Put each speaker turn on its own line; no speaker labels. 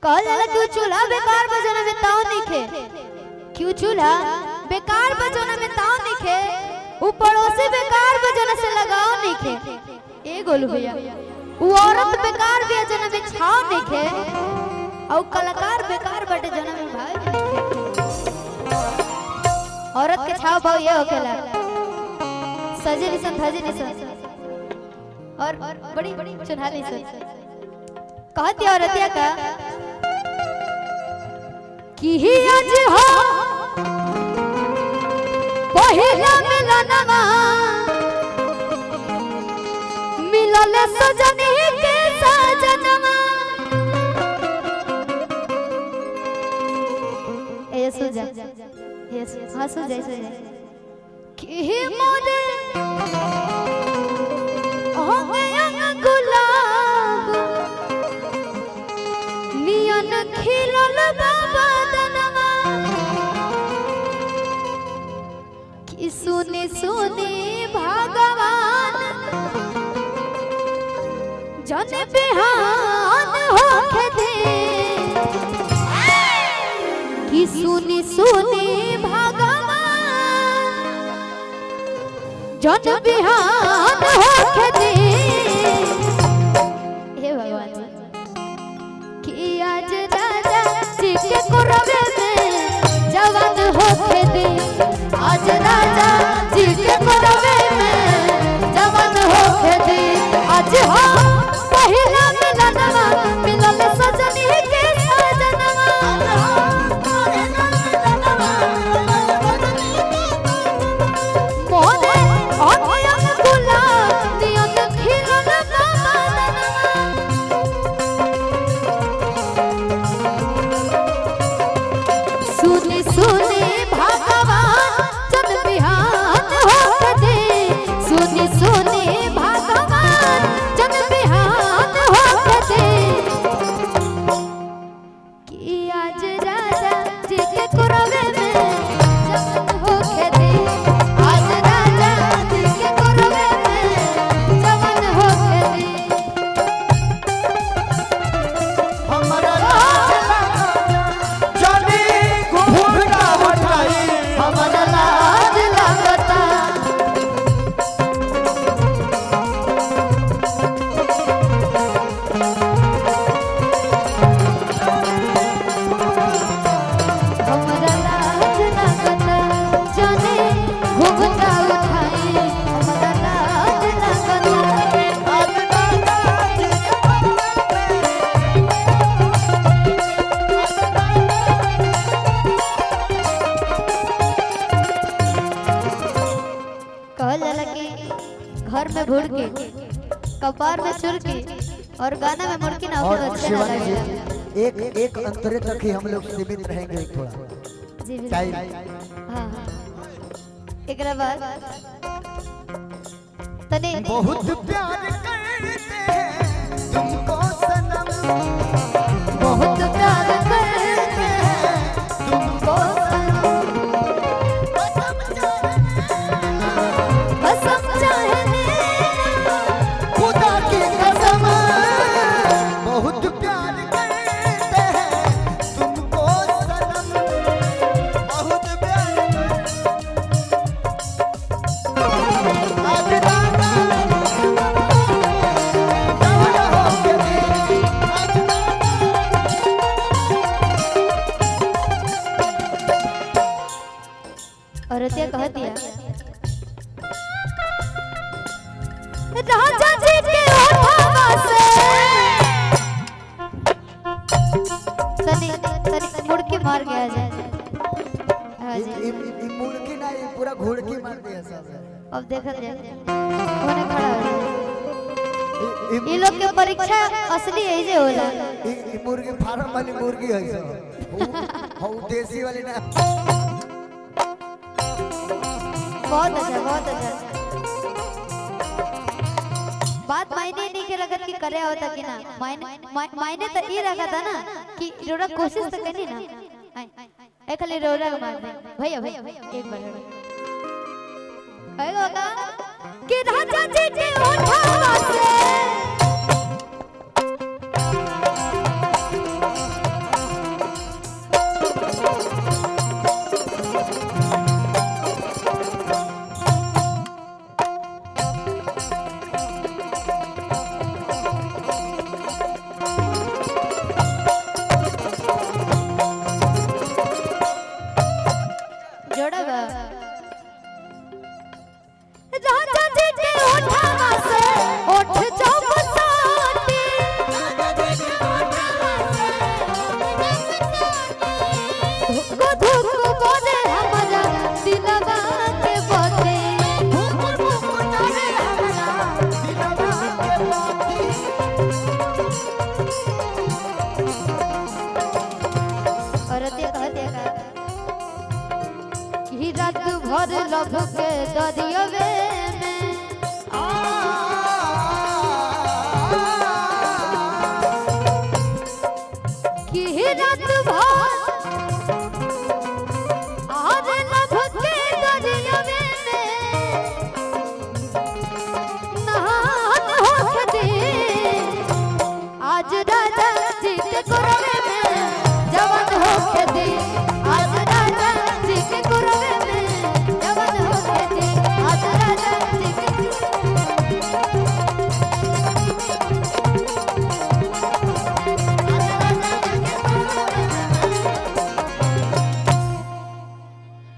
कहल जाला क्यों चूल्हा बेकार बजने में ताव दिखे, क्यों चूल्हा बेकार बजने में ताव दिखे, वो पड़ोसी बेकार बजने से लगाव दिखे। ए गोलू भैया वो औरत बेकार बजने में छाव दिखे और कलाकार बेकार बटे जने में भाई। औरत के छाव भाव ये होखेला सजे निसन धजे निसन और बड़ी चुनहाली सन। कहती औरतिया का कि आज हो पहिला मिलनवा मिलल सजनी के सजनवा। ए सुजा हाँ सुजा कि मोरे हो गया गुलाब नियन खिलल बाबा दनवा। कि सुने सुने भगवान जन बिहान होके दे। कि सुने सुने भगवान जन बिहान होके दे। हे भगवान कि आज राजा जी के कोरवे में जवान होके दे। आज राजा जी के कोरवे में जवान होके दे। आज हो पहिला मिलनवा मिलल सजनी के सजनवा। मोरे अखियन गुलाब नियन खिलल बाबा दनवा। सुनी सुनी भगवान जन बिहान होके दे। सुनी सुनी भगवान जन बिहान होके दे। कि आज राजा जी के कोरवे में जवान होके दे। आज राजा जी के कोरवे में जवान होके दे।
हमरा जाने घूमता उठाई
हमरा लाज लागता। हमरा लाज लागता जाने घूमता उठाई। हमरा लाज लागता।
आज दादा जी के
कहल जाला कि घर में भुड़की कपार में चुरकी और गाना में मुड़की ना
और
हो अच्छे ना
शिवानी जी
लगेगा।
एक अंतरे तक ही हम लोग सीमित रहेंगे थोड़ा
जी बिल्कुल।
टाइम।
हाँ एकरा बाद तने
बहुत प्यार करते हैं तुमको सनम।
बहुत प्यार करते हैं तुमको कसम चाहने
खुदा की कसम। बहुत प्यार करते हैं तुमको सनम। बहुत प्यार आज दादा जवान होके दे। आज
औरतिया कह दिया राजा जी के ओठवा से तनी तनी मुड़की मार गया जाए। हाँ जी
मुड़की ना ये पूरा घुड़की मार दिया सब।
अब देखल जाए होने खड़ा हो जाए। ये लोग के परीक्षा असली ऐसे होला।
ई मुर्गी फार्म वाली मुर्गी है सब। वो देसी वाली ना।
बहुत अच्छा बहुत अच्छा। बात मायने नहीं के रखत कि करे होता कि ना मायने तो ये रखा था ना कि रोड़ा कोशिश तो करनी ना। ए खाली रोड़ा मार दे भैया भैया एक बार कहेगा का कि राजा जी के ओठवा से भर लभ के दरियवे में कि रात भर